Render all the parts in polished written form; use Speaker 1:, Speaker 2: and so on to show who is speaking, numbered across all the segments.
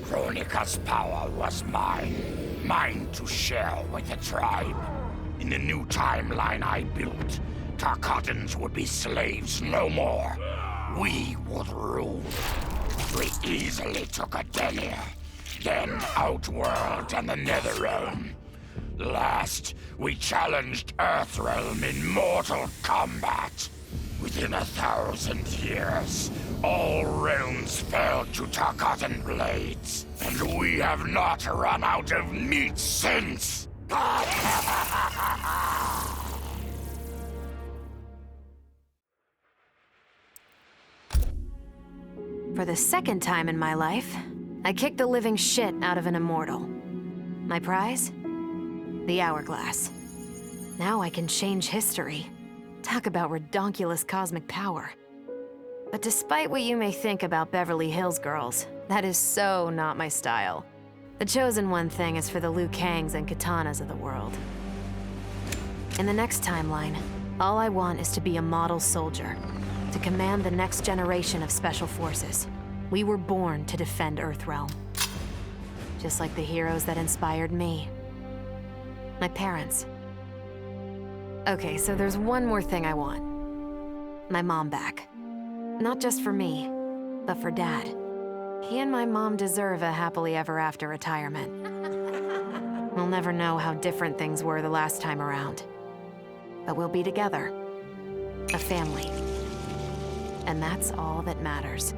Speaker 1: Kronika's power was mine. Mine to share with the tribe. In the new timeline I built, Tarkatans would be slaves no more. We would rule. We easily took Adelia, then Outworld and the Netherrealm. Last, we challenged Earthrealm in mortal combat. Within 1,000 years, all realms fell to Tarkatan blades, and we have not run out of meat since!
Speaker 2: For the second time in my life, I kicked the living shit out of an immortal. My prize? The Hourglass. Now I can change history. Talk about redonkulous cosmic power. But despite what you may think about Beverly Hills girls, that is so not my style. The chosen one thing is for the Liu Kangs and Katanas of the world. In the next timeline, all I want is to be a model soldier, to command the next generation of special forces. We were born to defend Earthrealm. Just like the heroes that inspired me. My parents. Okay, so there's one more thing I want. My mom back. Not just for me, but for Dad. He and my mom deserve a happily ever after retirement. We'll never know how different things were the last time around. But we'll be together. A family. And that's all that matters.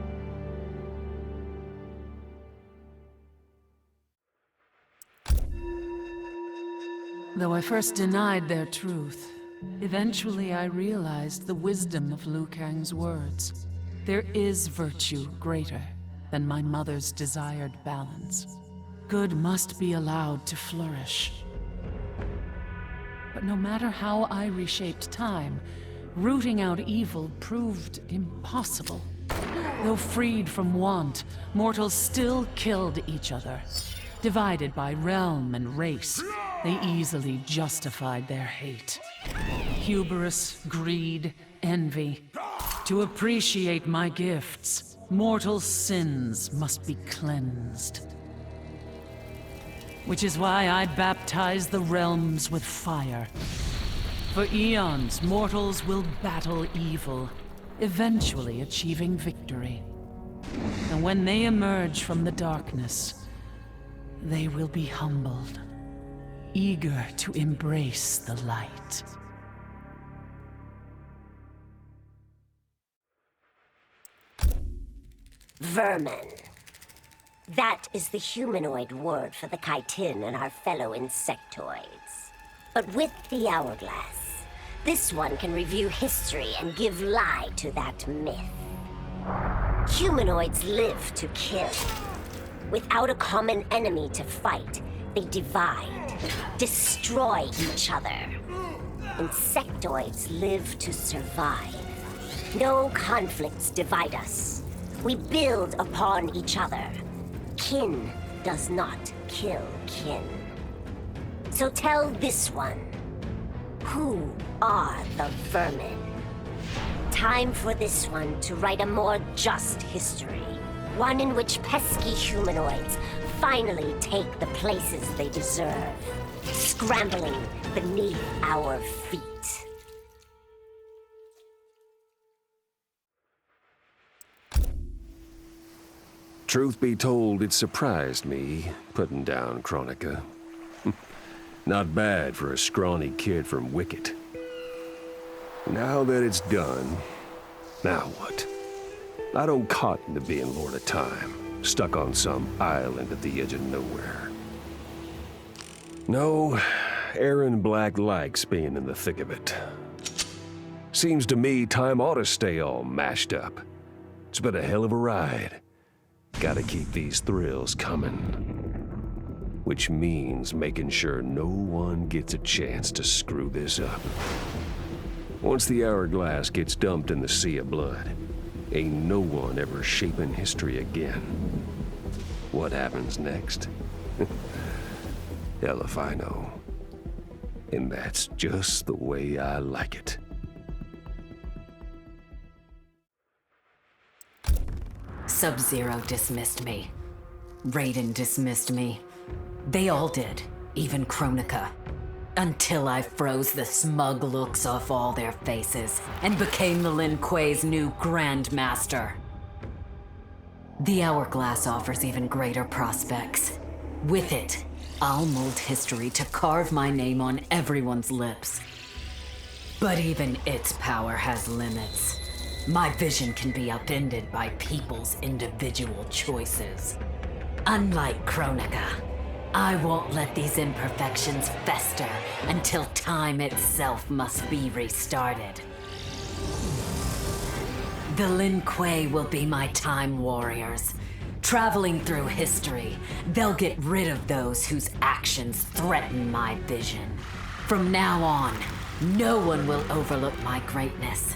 Speaker 3: Though I first denied their truth, eventually I realized the wisdom of Liu Kang's words. There is virtue greater than my mother's desired balance. Good must be allowed to flourish. But no matter how I reshaped time, rooting out evil proved impossible. Though freed from want, mortals still killed each other. Divided by realm and race, they easily justified their hate. Hubris, greed, envy. To appreciate my gifts, mortal sins must be cleansed. Which is why I baptize the realms with fire. For eons, mortals will battle evil, eventually achieving victory. And when they emerge from the darkness, they will be humbled, eager to embrace the light.
Speaker 4: Vermin. That is the humanoid word for the chitin and our fellow insectoids. But with the Hourglass, this one can review history and give lie to that myth. Humanoids live to kill. Without a common enemy to fight, they divide, destroy each other. Insectoids live to survive. No conflicts divide us. We build upon each other. Kin does not kill kin. So tell this one, who are the vermin? Time for this one to write a more just history. One in which pesky humanoids finally take the places they deserve, scrambling beneath our feet.
Speaker 5: Truth be told, it surprised me, putting down Kronika. Not bad for a scrawny kid from Wicket. Now that it's done, now what? I don't cotton to being Lord of Time, stuck on some island at the edge of nowhere. No, Aaron Black likes being in the thick of it. Seems to me time ought to stay all mashed up. It's been a hell of a ride. Gotta keep these thrills coming. Which means making sure no one gets a chance to screw this up. Once the Hourglass gets dumped in the sea of blood, ain't no one ever shaping history again. What happens next? Hell if I know. And that's just the way I like it.
Speaker 2: Sub-Zero dismissed me.
Speaker 6: Raiden dismissed me. They all did, even Kronika. Until I froze the smug looks off all their faces and became the Lin Kuei's new Grand Master. The Hourglass offers even greater prospects. With it, I'll mold history to carve my name on everyone's lips. But even its power has limits. My vision can be upended by people's individual choices. Unlike Kronika, I won't let these imperfections fester until time itself must be restarted. The Lin Kuei will be my time warriors. Traveling through history, they'll get rid of those whose actions threaten my vision. From now on, no one will overlook my greatness.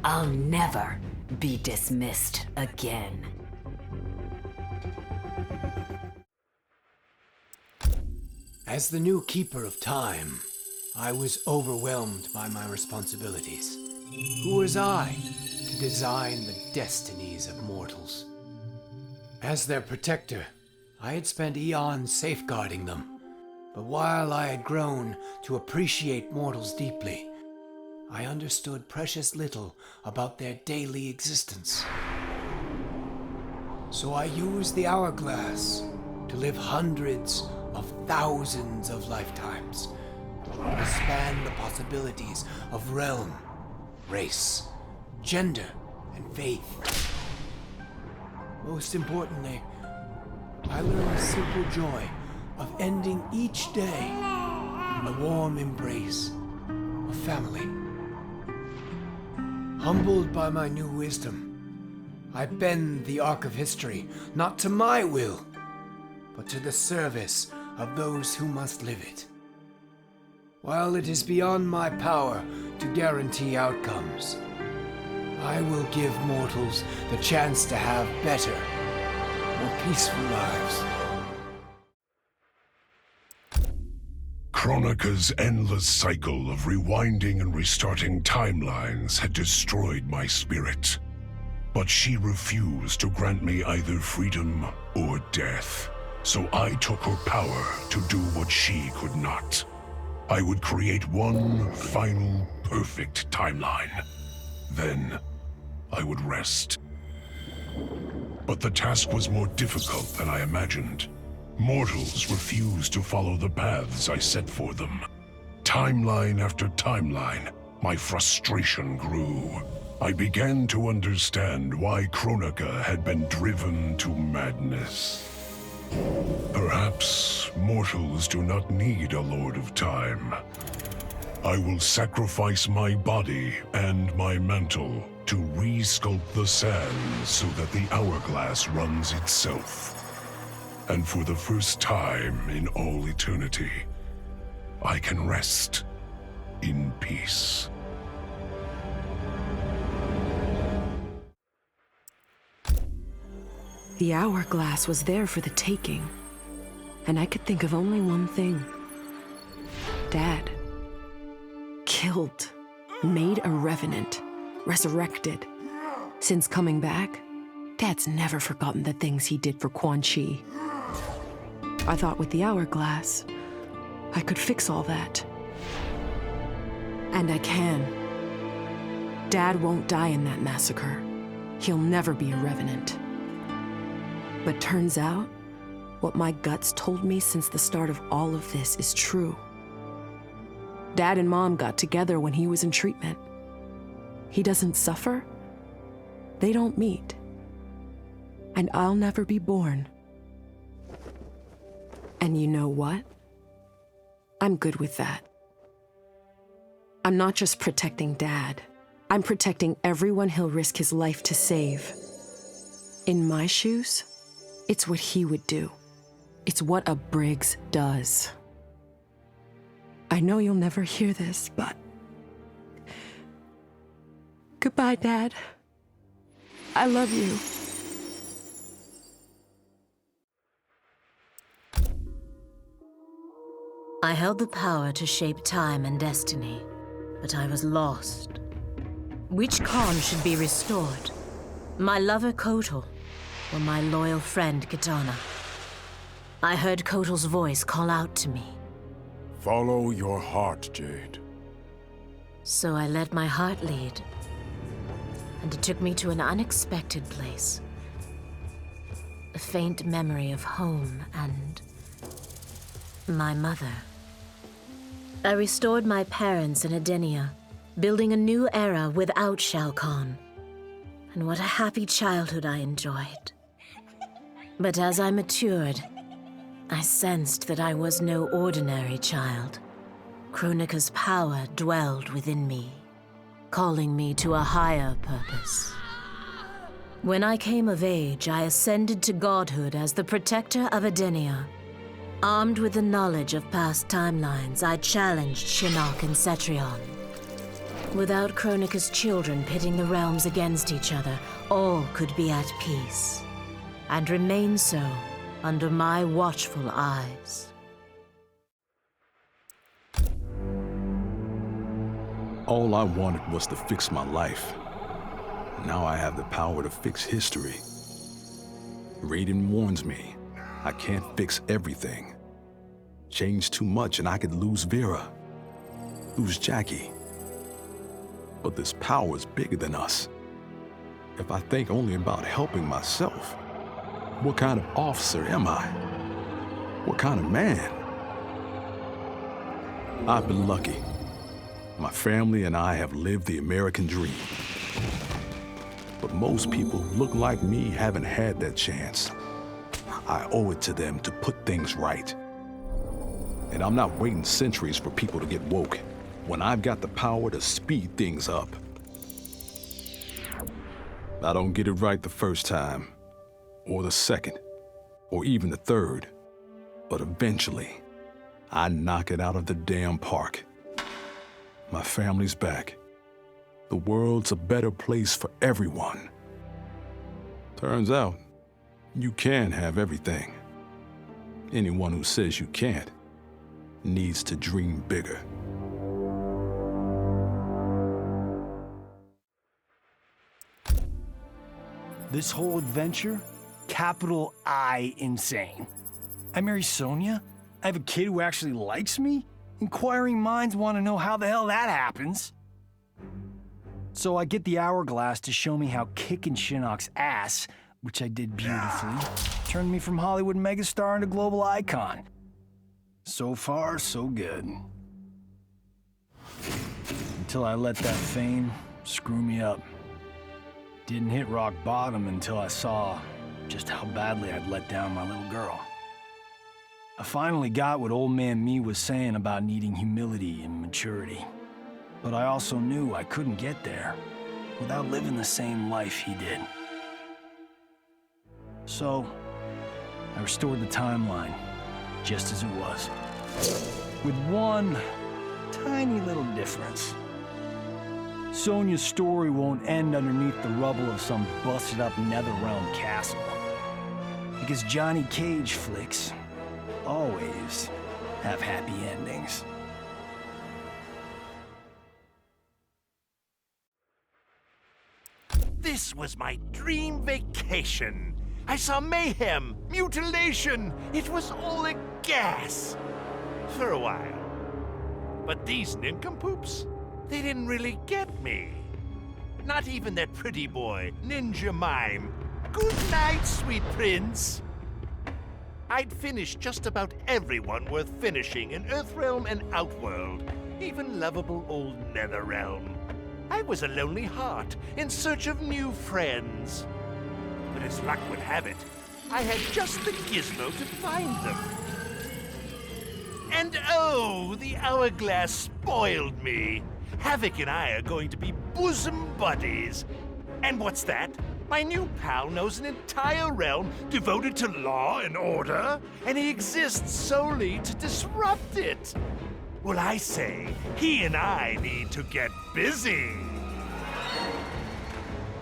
Speaker 6: I'll never be dismissed again.
Speaker 7: As the new Keeper of Time, I was overwhelmed by my responsibilities. Who was I to design the destinies of mortals? As their protector, I had spent eons safeguarding them. But while I had grown to appreciate mortals deeply, I understood precious little about their daily existence. So I used the Hourglass to live hundreds of thousands of lifetimes, to span the possibilities of realm, race, gender, and faith. Most importantly, I learned the simple joy of ending each day in the warm embrace of family. Humbled by my new wisdom, I bend the arc of history not to my will, but to the service of those who must live it. While it is beyond my power to guarantee outcomes, I will give mortals the chance to have better, more peaceful lives.
Speaker 1: Kronika's endless cycle of rewinding and restarting timelines had destroyed my spirit. But she refused to grant me either freedom or death. So I took her power to do what she could not. I would create one final, perfect timeline. Then I would rest. But the task was more difficult than I imagined. Mortals refused to follow the paths I set for them. Timeline after timeline, my frustration grew. I began to understand why Kronika had been driven to madness. Perhaps mortals do not need a Lord of Time. I will sacrifice my body and my mantle to re-sculpt the sands so that the Hourglass runs itself. And for the first time in all eternity, I can rest in peace.
Speaker 8: The Hourglass was there for the taking, and I could think of only one thing. Dad. Killed. Made a revenant. Resurrected. Since coming back, Dad's never forgotten the things he did for Quan Chi. I thought with the Hourglass, I could fix all that. And I can. Dad won't die in that massacre. He'll never be a revenant. But turns out, what my guts told me since the start of all of this is true. Dad and Mom got together when he was in treatment. He doesn't suffer. They don't meet. And I'll never be born. And you know what? I'm good with that. I'm not just protecting Dad. I'm protecting everyone he'll risk his life to save. In my shoes, it's what he would do. It's what a Briggs does. I know you'll never hear this, but... Goodbye, Dad. I love you.
Speaker 9: I held the power to shape time and destiny, but I was lost. Which Khan should be restored? My lover Kotal, or my loyal friend Kitana? I heard Kotal's voice call out to me.
Speaker 10: Follow your heart, Jade.
Speaker 9: So I let my heart lead. And it took me to an unexpected place. A faint memory of home and my mother. I restored my parents in Edenia, building a new era without Shao Kahn. And what a happy childhood I enjoyed. But as I matured, I sensed that I was no ordinary child. Kronika's power dwelled within me, calling me to a higher purpose. When I came of age, I ascended to godhood as the protector of Edenia. Armed with the knowledge of past timelines, I challenged Shinnok and Cetrion. Without Kronika's children pitting the realms against each other, all could be at peace, and remain so under my watchful eyes.
Speaker 10: All I wanted was to fix my life. Now I have the power to fix history. Raiden warns me, I can't fix everything. Change too much and I could lose Vera, lose Jackie. But this power is bigger than us. If I think only about helping myself, what kind of officer am I? What kind of man? I've been lucky. My family and I have lived the American dream. But most people who look like me haven't had that chance. I owe it to them to put things right. And I'm not waiting centuries for people to get woke when I've got the power to speed things up. I don't get it right the first time, or the second, or even the third. But eventually, I knock it out of the damn park. My family's back. The world's a better place for everyone. Turns out, you can have everything. Anyone who says you can't needs to dream bigger.
Speaker 11: This whole adventure, capital I insane. I marry Sonia? I have a kid who actually likes me? Inquiring minds want to know how the hell that happens. So I get the hourglass to show me how kicking Shinnok's ass, which I did beautifully, turned me from Hollywood megastar into global icon. So far, so good. Until I let that fame screw me up. Didn't hit rock bottom until I saw just how badly I'd let down my little girl. I finally got what old man me was saying about needing humility and maturity. But I also knew I couldn't get there without living the same life he did. So, I restored the timeline, just as it was. With one tiny little difference. Sonia's story won't end underneath the rubble of some busted-up Netherrealm castle. Because Johnny Cage flicks always have happy endings.
Speaker 12: This was my dream vacation. I saw mayhem, mutilation. It was all a gas. For a while. But these nincompoops, they didn't really get me. Not even that pretty boy, Ninja Mime. Good night, sweet prince. I'd finished just about everyone worth finishing in Earthrealm and Outworld, even lovable old Netherrealm. I was a lonely heart in search of new friends. But as luck would have it, I had just the gizmo to find them. And oh, the hourglass spoiled me. Havoc and I are going to be bosom buddies. And what's that? My new pal knows an entire realm devoted to law and order, and he exists solely to disrupt it. Well, I say, he and I need to get busy.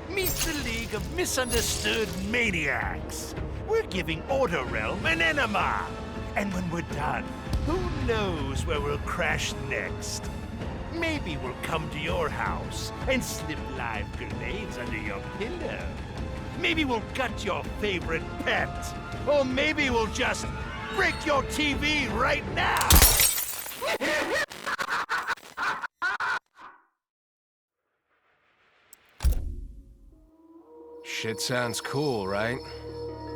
Speaker 12: Meet the League of Misunderstood Maniacs. We're giving Order Realm an enema. And when we're done, who knows where we'll crash next? Maybe we'll come to your house and slip live grenades under your pillow. Maybe we'll gut your favorite pet. Or maybe we'll just break your TV right now!
Speaker 5: Shit sounds cool, right?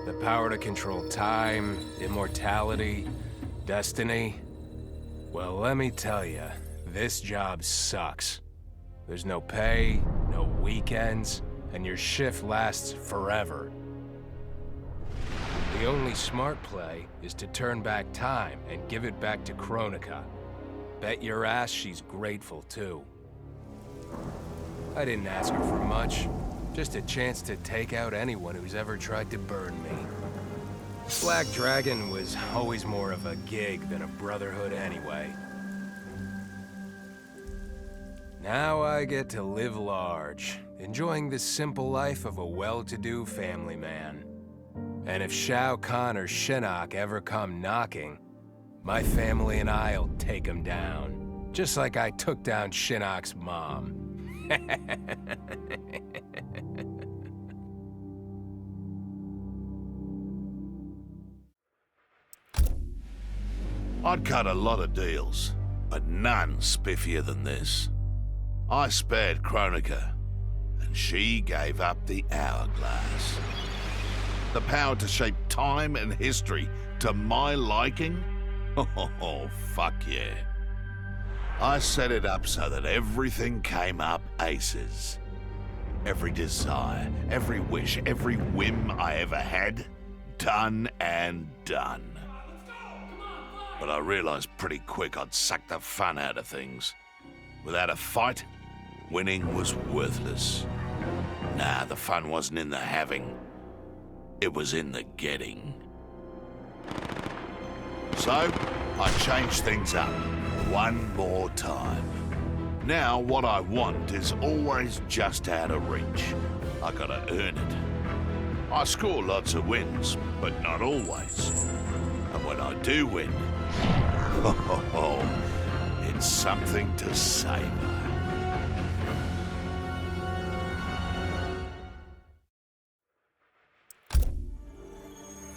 Speaker 5: The power to control time, immortality, destiny. Well, let me tell you, this job sucks. There's no pay, no weekends, and your shift lasts forever. The only smart play is to turn back time and give it back to Kronika. Bet your ass she's grateful, too. I didn't ask her for much. Just a chance to take out anyone who's ever tried to burn me. Black Dragon was always more of a gig than a brotherhood anyway. Now I get to live large, enjoying the simple life of a well-to-do family man. And if Shao Kahn or Shinnok ever come knocking, my family and I'll take them down. Just like I took down Shinnok's mom.
Speaker 13: I'd cut a lot of deals, but none spiffier than this. I spared Kronika, and she gave up the hourglass. The power to shape time and history to my liking? Oh, fuck yeah. I set it up so that everything came up aces. Every desire, every wish, every whim I ever had, done and done. But I realized pretty quick I'd suck the fun out of things. Without a fight, winning was worthless. Nah, the fun wasn't in the having. It was in the getting. So, I changed things up one more time. Now, what I want is always just out of reach. I gotta earn it. I score lots of wins, but not always. And when I do win, it's something to savor.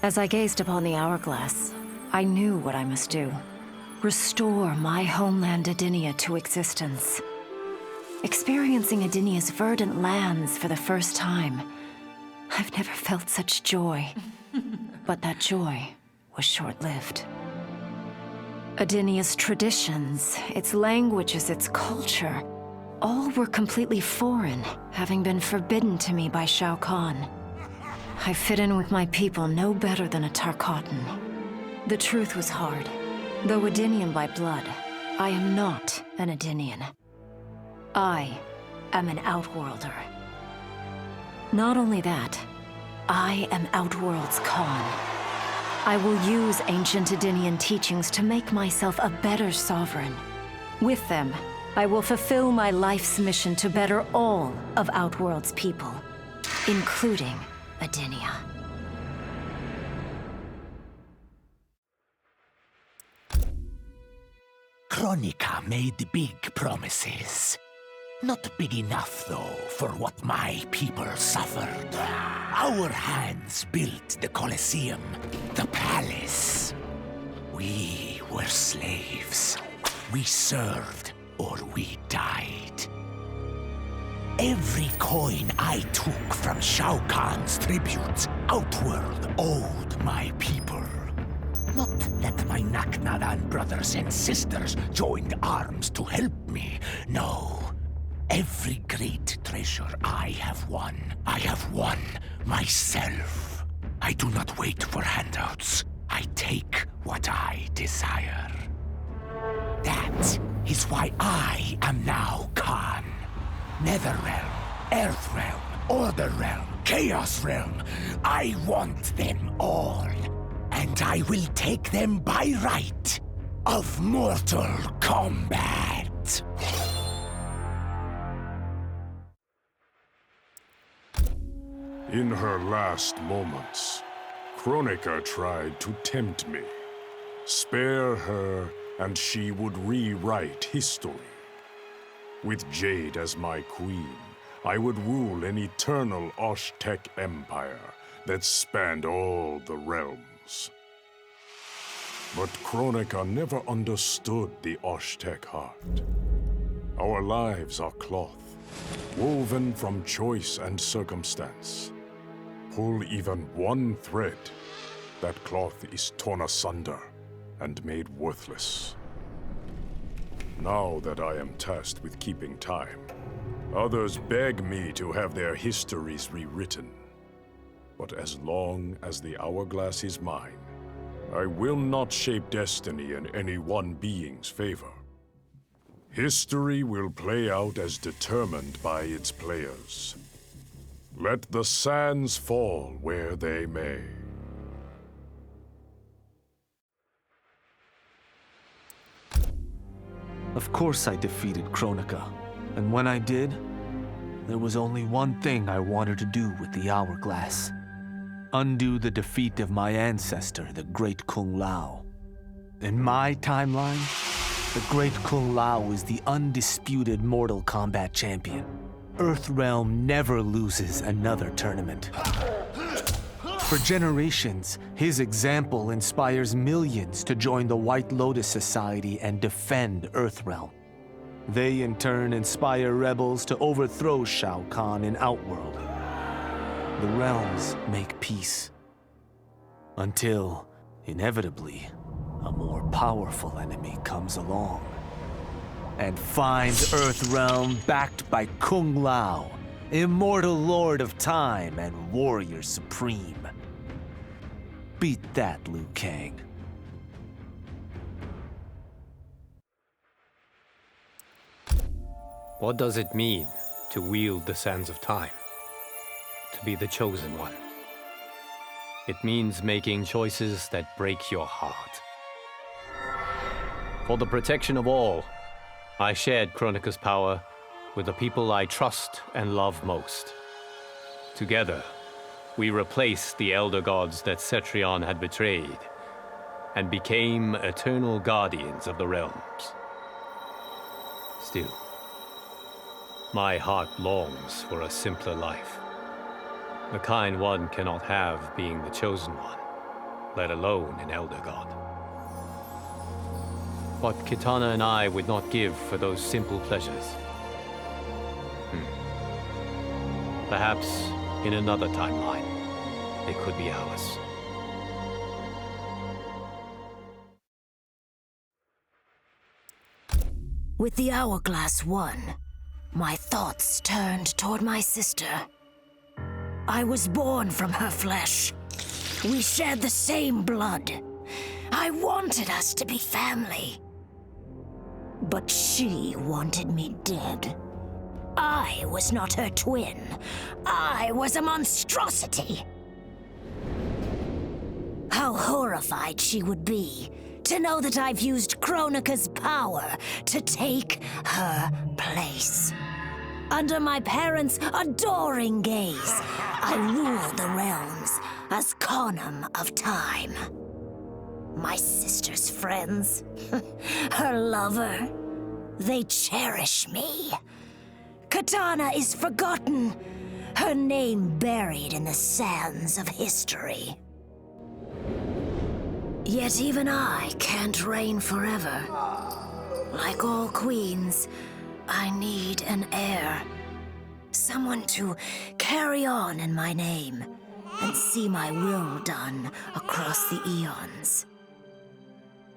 Speaker 2: As I gazed upon the hourglass, I knew what I must do. Restore my homeland Edinia to existence. Experiencing Edinia's verdant lands for the first time, I've never felt such joy. But that joy was short-lived. Edinia's traditions, its languages, its culture, all were completely foreign, having been forbidden to me by Shao Kahn. I fit in with my people no better than a Tarkatan. The truth was hard. Though Edinian by blood, I am not an Edinian. I am an Outworlder. Not only that, I am Outworld's Khan. I will use ancient Edinian teachings to make myself a better sovereign. With them, I will fulfill my life's mission to better all of Outworld's people, including Edinia.
Speaker 1: Kronika made big promises. Not big enough, though, for what my people suffered. Our hands built the Colosseum, the palace. We were slaves. We served or we died. Every coin I took from Shao Kahn's tributes, Outworld owed my people. Not that my Naknadan brothers and sisters joined arms to help me, no. Every great treasure I have won myself. I do not wait for handouts. I take what I desire. That is why I am now Khan. Netherrealm, Earthrealm, Order Realm, Chaos Realm. I want them all. And I will take them by right of Mortal Kombat.
Speaker 14: In her last moments, Kronika tried to tempt me. Spare her, and she would rewrite history. With Jade as my queen, I would rule an eternal Osh-Tech empire that spanned all the realms. But Kronika never understood the Oshtek heart. Our lives are cloth, woven from choice and circumstance. Pull even one thread, that cloth is torn asunder and made worthless. Now that I am tasked with keeping time, others beg me to have their histories rewritten. But as long as the hourglass is mine, I will not shape destiny in any one being's favor. History will play out as determined by its players. Let the sands fall where they may.
Speaker 15: Of course I defeated Kronika, and when I did, there was only one thing I wanted to do with the hourglass. Undo the defeat of my ancestor, the Great Kung Lao. In my timeline, the Great Kung Lao is the undisputed Mortal Kombat champion. Earthrealm never loses another tournament. For generations, his example inspires millions to join the White Lotus Society and defend Earthrealm. They in turn inspire rebels to overthrow Shao Kahn in Outworld. The realms make peace. Until, inevitably, a more powerful enemy comes along and finds Earthrealm backed by Kung Lao, immortal lord of time and warrior supreme. Beat that, Liu Kang.
Speaker 16: What does it mean to wield the sands of time? To be the chosen one? It means making choices that break your heart. For the protection of all, I shared Kronika's power with the people I trust and love most. Together, we replaced the elder gods that Cetrion had betrayed, and became eternal guardians of the realms. Still, my heart longs for a simpler life. The kind one cannot have being the chosen one, let alone an elder god. What Kitana and I would not give for those simple pleasures. Perhaps in another timeline, they could be ours.
Speaker 4: With the hourglass won, my thoughts turned toward my sister. I was born from her flesh. We shared the same blood. I wanted us to be family. But she wanted me dead. I was not her twin. I was a monstrosity. How horrified she would be to know that I've used Kronika's power to take her place. Under my parents' adoring gaze, I ruled the realms as Khanum of Time. My sister's friends, her lover, they cherish me. Kitana is forgotten, her name buried in the sands of history. Yet even I can't reign forever. Like all queens, I need an heir. Someone to carry on in my name and see my will done across the eons.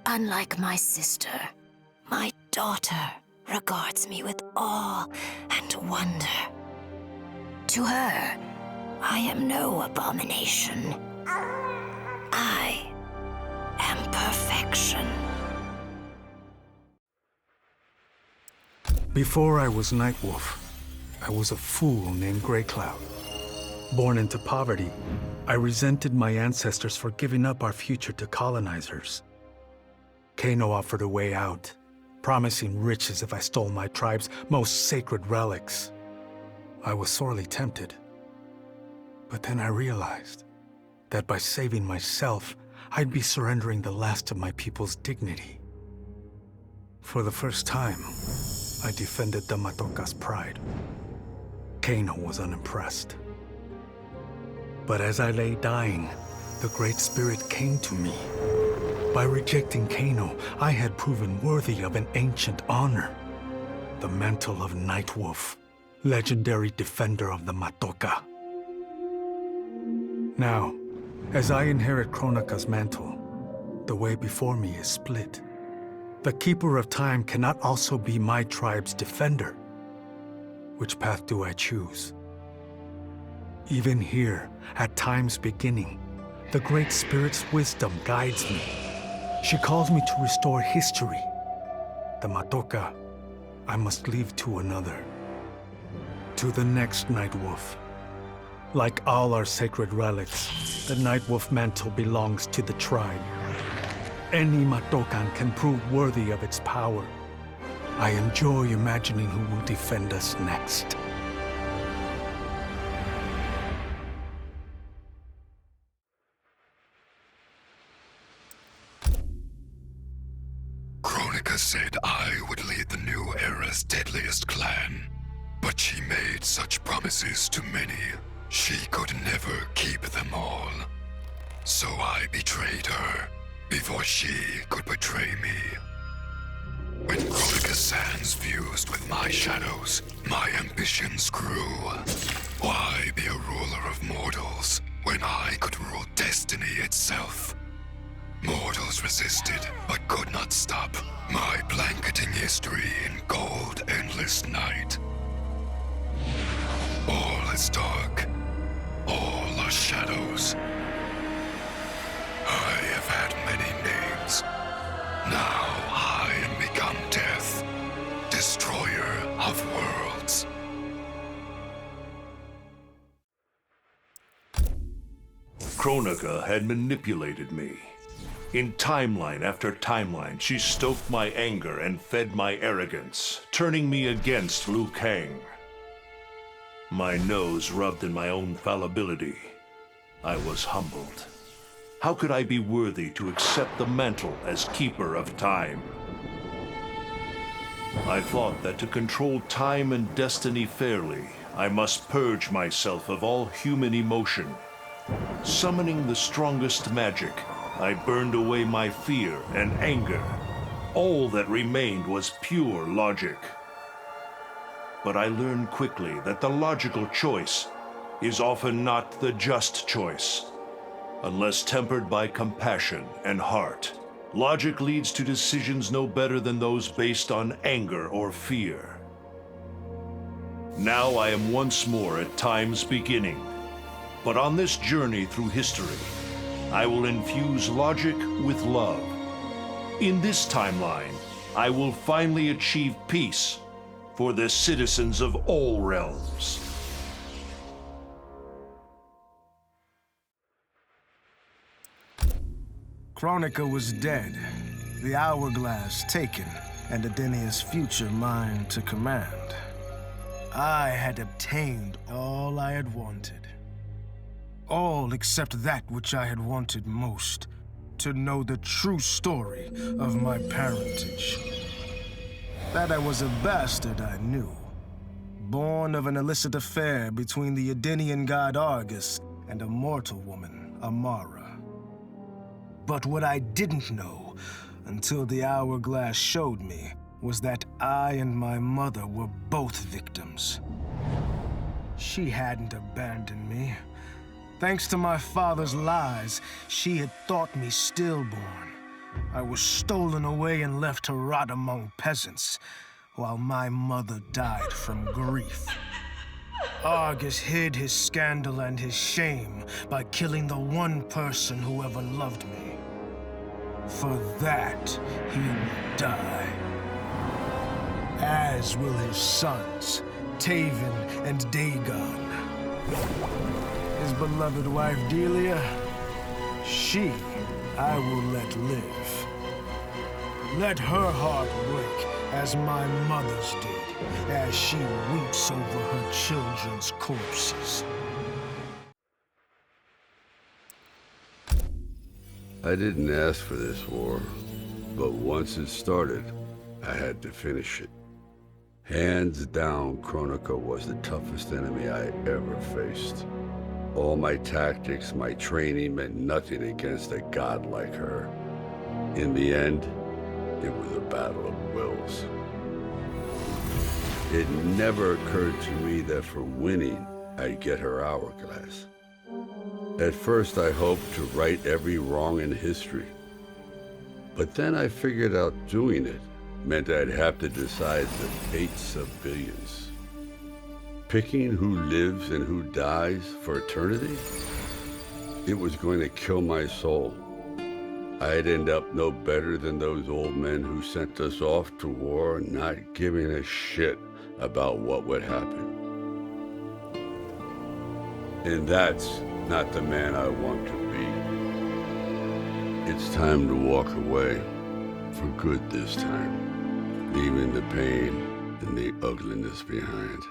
Speaker 4: Unlike my sister, my daughter regards me with awe and wonder. To her, I am no abomination. I am perfection.
Speaker 17: Before I was Nightwolf, I was a fool named Greycloud. Born into poverty, I resented my ancestors for giving up our future to colonizers. Kano offered a way out, promising riches if I stole my tribe's most sacred relics. I was sorely tempted. But then I realized that by saving myself, I'd be surrendering the last of my people's dignity. For the first time, I defended the Matoka's pride. Kano was unimpressed. But as I lay dying, the Great Spirit came to me. By rejecting Kano, I had proven worthy of an ancient honor. The mantle of Nightwolf, legendary defender of the Matoka. Now, as I inherit Kronika's mantle, the way before me is split. The Keeper of Time cannot also be my tribe's defender. Which path do I choose? Even here, at time's beginning, the Great Spirit's wisdom guides me. She calls me to restore history. The Matoka, I must leave to another. To the next Nightwolf. Like all our sacred relics, the Nightwolf mantle belongs to the tribe. Any Matokan can prove worthy of its power. I enjoy imagining who will defend us next.
Speaker 18: Kronika said I would lead the new era's deadliest clan. But she made such promises to many, she could never keep them all. So I betrayed her, before she could betray me. When Kronika's sands fused with my shadows, my ambitions grew. Why be a ruler of mortals, when I could rule destiny itself? Mortals resisted, but could not stop my blanketing history in cold, endless night. All is dark. All are shadows. I have had many names. Now I am become Death, destroyer of worlds.
Speaker 19: Kronika had manipulated me. In timeline after timeline, she stoked my anger and fed my arrogance, turning me against Liu Kang. My nose rubbed in my own fallibility. I was humbled. How could I be worthy to accept the mantle as Keeper of Time? I thought that to control time and destiny fairly, I must purge myself of all human emotion. Summoning the strongest magic, I burned away my fear and anger. All that remained was pure logic. But I learned quickly that the logical choice is often not the just choice. Unless tempered by compassion and heart, logic leads to decisions no better than those based on anger or fear. Now I am once more at time's beginning, but on this journey through history, I will infuse logic with love. In this timeline, I will finally achieve peace for the citizens of all realms.
Speaker 20: Kronika was dead, the hourglass taken, and Adenia's future mine to command. I had obtained all I had wanted. All except that which I had wanted most, to know the true story of my parentage. That I was a bastard I knew, born of an illicit affair between the Edenian god Argus and a mortal woman, Amara. But what I didn't know, until the hourglass showed me, was that I and my mother were both victims. She hadn't abandoned me. Thanks to my father's lies, she had thought me stillborn. I was stolen away and left to rot among peasants, while my mother died from grief. Argus hid his scandal and his shame by killing the one person who ever loved me. For that, he will die. As will his sons, Taven and Dagon. His beloved wife Delia, she I will let live. Let her heart break as my mother's did, as she weeps over her children's corpses.
Speaker 21: I didn't ask for this war, but once it started, I had to finish it. Hands down, Kronika was the toughest enemy I ever faced. All my tactics, my training meant nothing against a god like her. In the end, it was a battle of wills. It never occurred to me that for winning, I'd get her hourglass. At first, I hoped to right every wrong in history. But then I figured out doing it meant I'd have to decide the fates of billions. Picking who lives and who dies for eternity? It was going to kill my soul. I'd end up no better than those old men who sent us off to war, not giving a shit about what would happen. And that's not the man I want to be. It's time to walk away, for good this time, leaving the pain and the ugliness behind.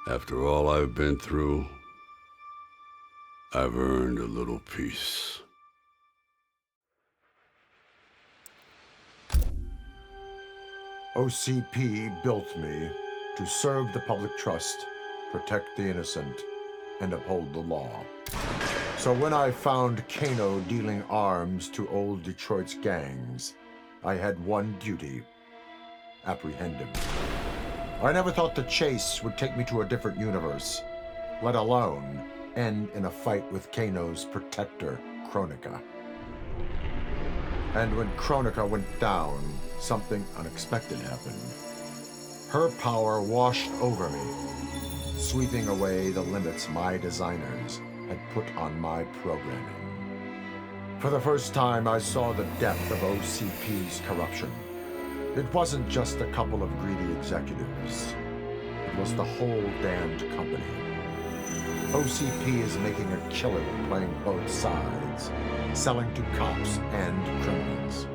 Speaker 21: After all I've been through, I've earned a little peace.
Speaker 3: OCP built me to serve the public trust, protect the innocent, and uphold the law. So when I found Kano dealing arms to old Detroit's gangs, I had one duty: apprehend him. I never thought the chase would take me to a different universe, let alone end in a fight with Kano's protector, Kronika. And when Kronika went down, something unexpected happened. Her power washed over me, sweeping away the limits my designers had put on my programming. For the first time, I saw the depth of OCP's corruption. It wasn't just a couple of greedy executives. It was the whole damned company. OCP is making a killing playing both sides, selling to cops and criminals.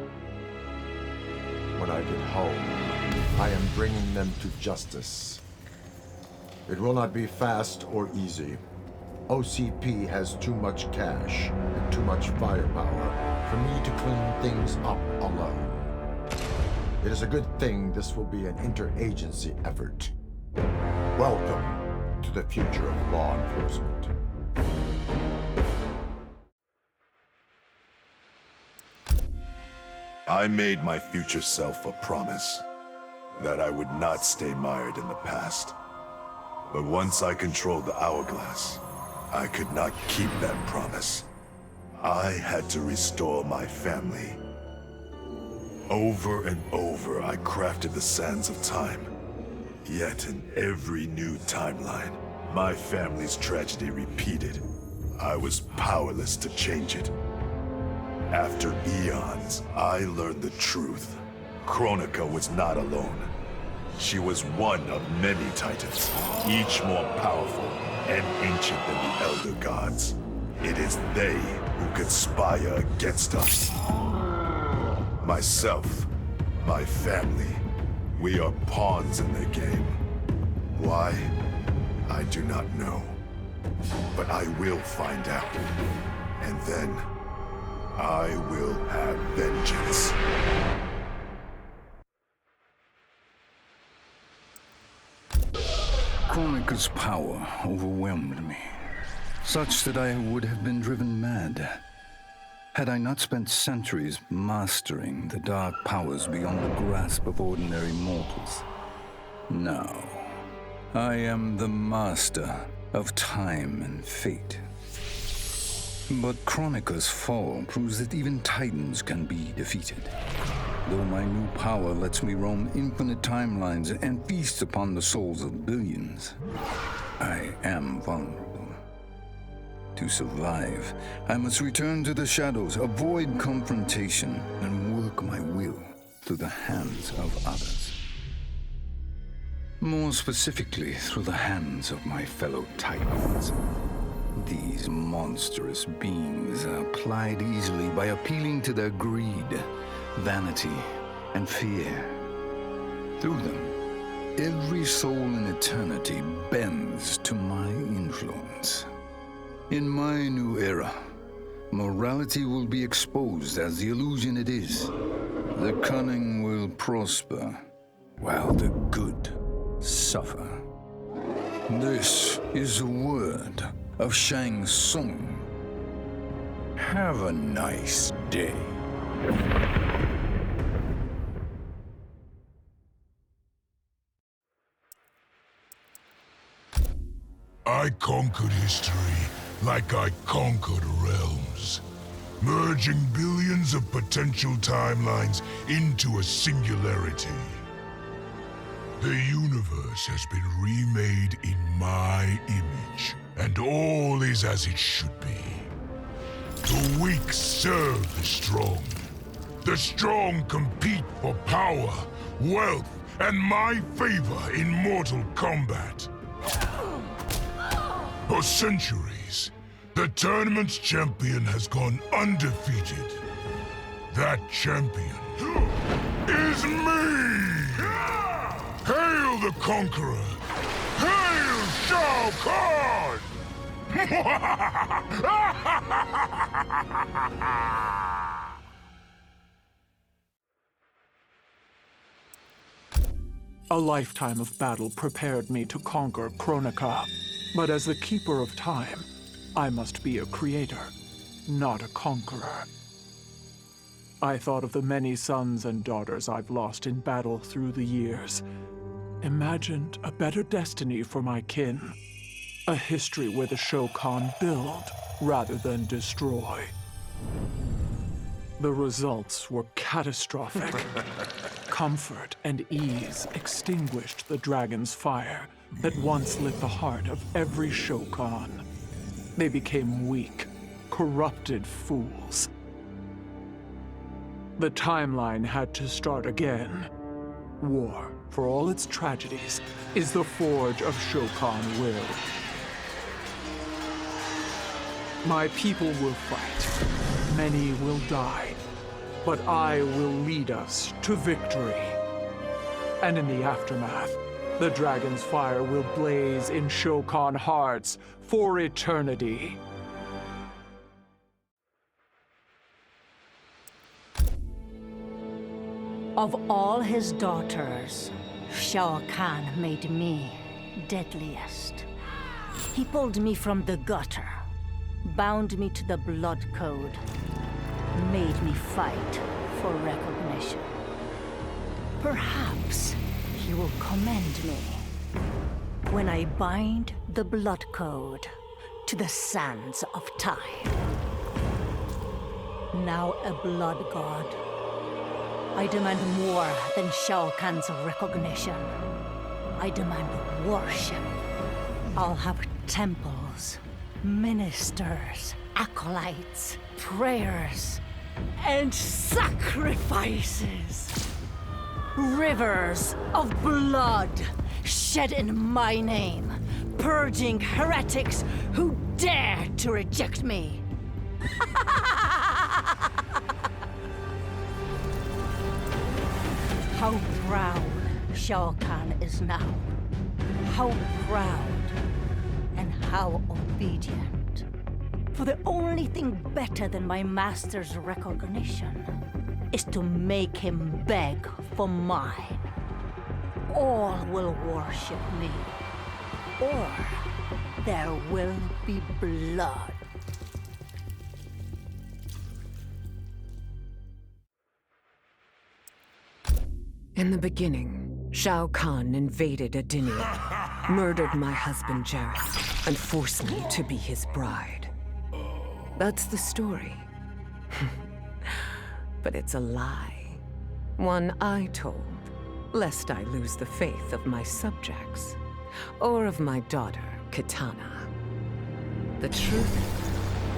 Speaker 3: When I get home, I am bringing them to justice. It will not be fast or easy. OCP has too much cash and too much firepower for me to clean things up alone. It is a good thing this will be an interagency effort. Welcome to the future of law enforcement.
Speaker 22: I made my future self a promise that I would not stay mired in the past. But once I controlled the hourglass, I could not keep that promise. I had to restore my family. Over and over, I crafted the sands of time. Yet in every new timeline, my family's tragedy repeated. I was powerless to change it. After eons, I learned the truth. Kronika was not alone. She was one of many titans, each more powerful and ancient than the Elder Gods. It is they who conspire against us. Myself, my family, we are pawns in their game. Why? I do not know. But I will find out. And then, I will have vengeance.
Speaker 17: Kronika's power overwhelmed me, such that I would have been driven mad had I not spent centuries mastering the dark powers beyond the grasp of ordinary mortals. Now, I am the master of time and fate. But Kronika's fall proves that even titans can be defeated. Though my new power lets me roam infinite timelines and feast upon the souls of billions, I am vulnerable. To survive, I must return to the shadows, avoid confrontation, and work my will through the hands of others. More specifically, through the hands of my fellow titans. These monstrous beings are plied easily by appealing to their greed, vanity, and fear. Through them, every soul in eternity bends to my influence. In my new era, morality will be exposed as the illusion it is. The cunning will prosper, while the good suffer. This is the word of Shang Tsung. Have a nice day.
Speaker 6: I conquered history like I conquered realms, merging billions of potential timelines into a singularity. The universe has been remade in my image, and all is as it should be. The weak serve the strong. The strong compete for power, wealth, and my favor in mortal combat. For centuries, the tournament's champion has gone undefeated. That champion is me! Hail the Conqueror! Hail Shao Kahn!
Speaker 17: A lifetime of battle prepared me to conquer Kronika. But as the Keeper of Time, I must be a creator, not a conqueror. I thought of the many sons and daughters I've lost in battle through the years. Imagined a better destiny for my kin. A history where the Shokan build rather than destroy. The results were catastrophic. Comfort and ease extinguished the dragon's fire that once lit the heart of every Shokan. They became weak, corrupted fools. The timeline had to start again. War, for all its tragedies, is the forge of Shokan will. My people will fight. Many will die. But I will lead us to victory. And in the aftermath, the dragon's fire will blaze in Shokan hearts for eternity.
Speaker 7: Of all his daughters, Shao Kahn made me deadliest. He pulled me from the gutter, bound me to the blood code, made me fight for recognition. Perhaps he will commend me when I bind the blood code to the sands of time. Now a blood god, I demand more than Shao Kahn's recognition. I demand worship. I'll have temples, ministers, acolytes, prayers, and sacrifices. Rivers of blood shed in my name, purging heretics who dare to reject me. How proud Shao Kahn is now. How proud and how obedient. For the only thing better than my master's recognition is to make him beg for mine. All will worship me, or there will be blood.
Speaker 8: In the beginning, Shao Kahn invaded Adinia, murdered my husband Jared, and forced me to be his bride. That's the story. But it's a lie. One I told, lest I lose the faith of my subjects, or of my daughter, Kitana. The truth,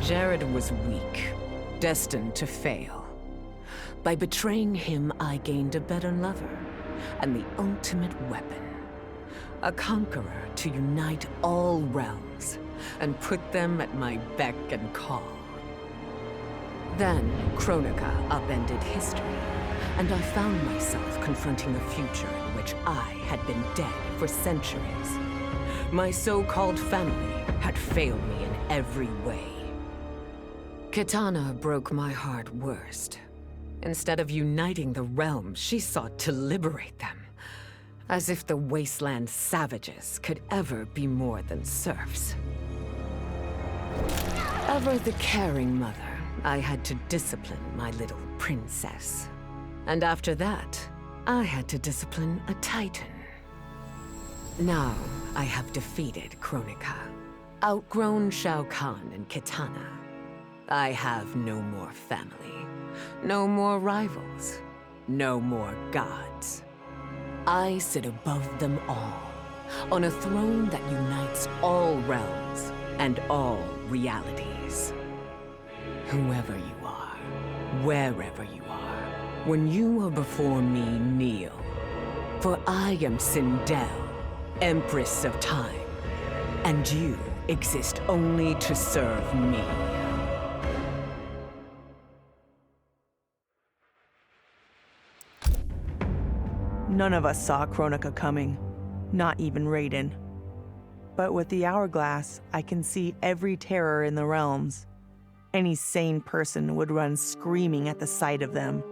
Speaker 8: Jared was weak, destined to fail. By betraying him, I gained a better lover, and the ultimate weapon. A conqueror to unite all realms, and put them at my beck and call. Then, Kronika upended history, and I found myself confronting a future in which I had been dead for centuries. My so-called family had failed me in every way. Kitana broke my heart worst. Instead of uniting the realms, she sought to liberate them. As if the wasteland savages could ever be more than serfs. Ever the caring mother,
Speaker 9: I had to discipline my little princess. And after that, I had to discipline a titan. Now, I have defeated Kronika, outgrown Shao Kahn and Kitana. I have no more family, no more rivals, no more gods. I sit above them all, on a throne that unites all realms and all realities. Whoever you are, wherever you are, when you are before me, kneel. For I am Sindel, Empress of Time, and you exist only to serve me.
Speaker 10: None of us saw Kronika coming, not even Raiden. But with the hourglass, I can see every terror in the realms. Any sane person would run screaming at the sight of them.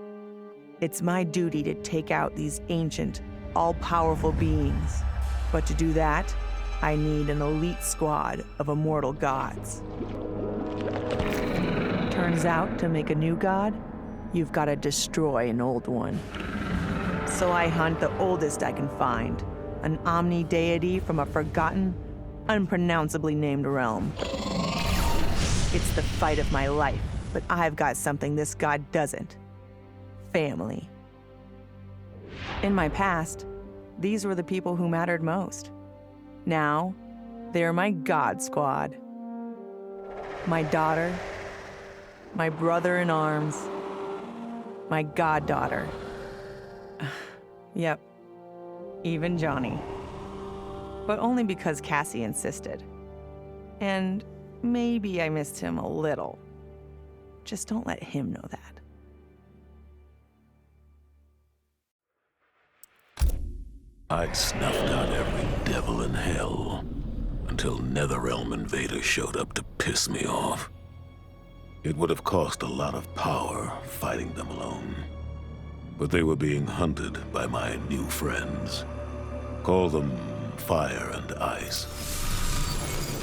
Speaker 10: It's my duty to take out these ancient, all-powerful beings. But to do that, I need an elite squad of immortal gods. Turns out, to make a new god, you've got to destroy an old one. So I hunt the oldest I can find, an omni-deity from a forgotten, unpronounceably named realm. It's the fight of my life, but I've got something this god doesn't. Family. In my past, these were the people who mattered most. Now, they're my god squad. My daughter, my brother in arms, my goddaughter. Yep, even Johnny. But only because Cassie insisted. And maybe I missed him a little. Just don't let him know that.
Speaker 23: I'd snuffed out every devil in hell until Netherrealm invaders showed up to piss me off. It would have cost a lot of power fighting them alone. But they were being hunted by my new friends. Call them Fire and Ice.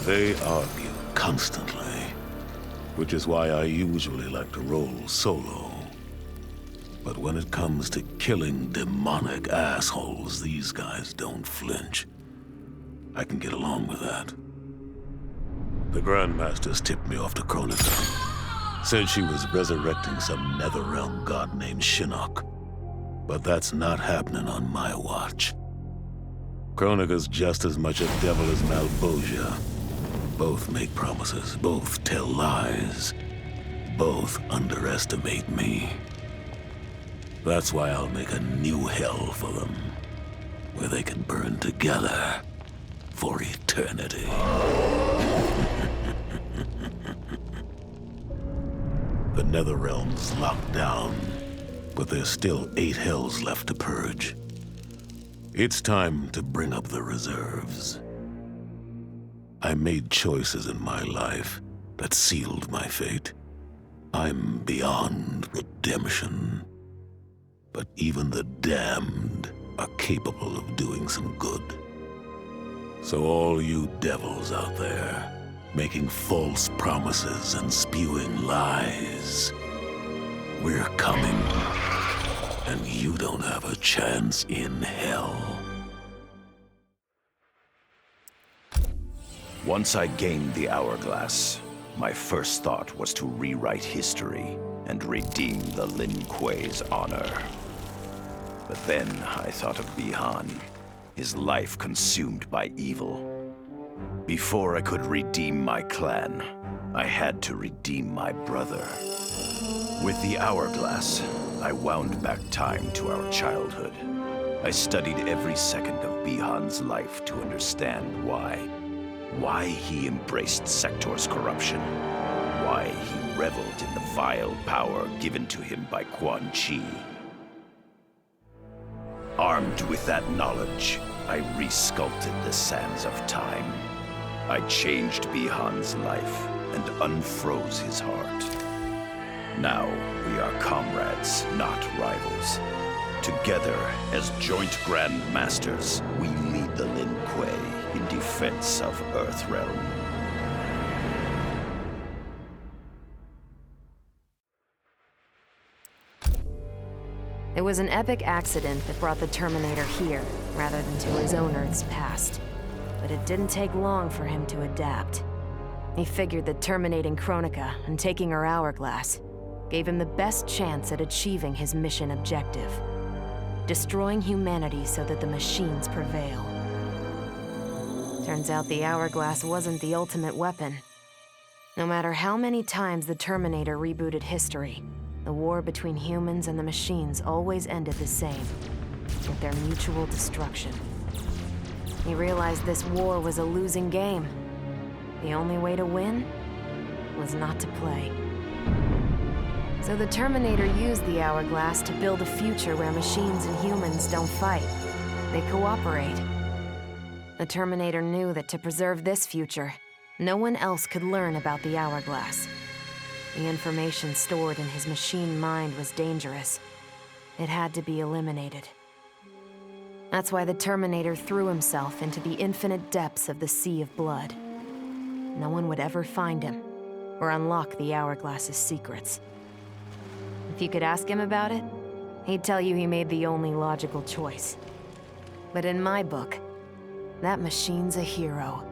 Speaker 23: They argue constantly, which is why I usually like to roll solo. But when it comes to killing demonic assholes, these guys don't flinch. I can get along with that. The Grandmasters tipped me off to Kronika. Said she was resurrecting some Netherrealm god named Shinnok. But that's not happening on my watch. Kronika's just as much a devil as Malbosia. Both make promises, both tell lies, both underestimate me. That's why I'll make a new hell for them, where they can burn together for eternity. The Netherrealm's locked down, but there's still 8 hells left to purge. It's time to bring up the reserves. I made choices in my life that sealed my fate. I'm beyond redemption. But even the damned are capable of doing some good. So all you devils out there, making false promises and spewing lies, we're coming, and you don't have a chance in hell.
Speaker 24: Once I gained the hourglass, my first thought was to rewrite history and redeem the Lin Kuei's honor. But then I thought of Bi-Han, his life consumed by evil. Before I could redeem my clan, I had to redeem my brother. With the hourglass, I wound back time to our childhood. I studied every second of Bi-Han's life to understand why. Why he embraced Sector's corruption. Why he reveled in the vile power given to him by Quan Chi. Armed with that knowledge, I resculpted the sands of time. I changed Bi-Han's life and unfroze his heart. Now we are comrades, not rivals. Together, as joint Grand Masters, we lead the Lin Kuei in defense of Earthrealm.
Speaker 2: It was an epic accident that brought the Terminator here, rather than to his own Earth's past. But it didn't take long for him to adapt. He figured that terminating Kronika and taking her hourglass gave him the best chance at achieving his mission objective: destroying humanity so that the machines prevail. Turns out the hourglass wasn't the ultimate weapon. No matter how many times the Terminator rebooted history, the war between humans and the machines always ended the same, with their mutual destruction. He realized this war was a losing game. The only way to win was not to play. So the Terminator used the hourglass to build a future where machines and humans don't fight. They cooperate. The Terminator knew that to preserve this future, no one else could learn about the hourglass. The information stored in his machine mind was dangerous. It had to be eliminated. That's why the Terminator threw himself into the infinite depths of the Sea of Blood. No one would ever find him, or unlock the hourglass's secrets. If you could ask him about it, he'd tell you he made the only logical choice. But in my book, that machine's a hero.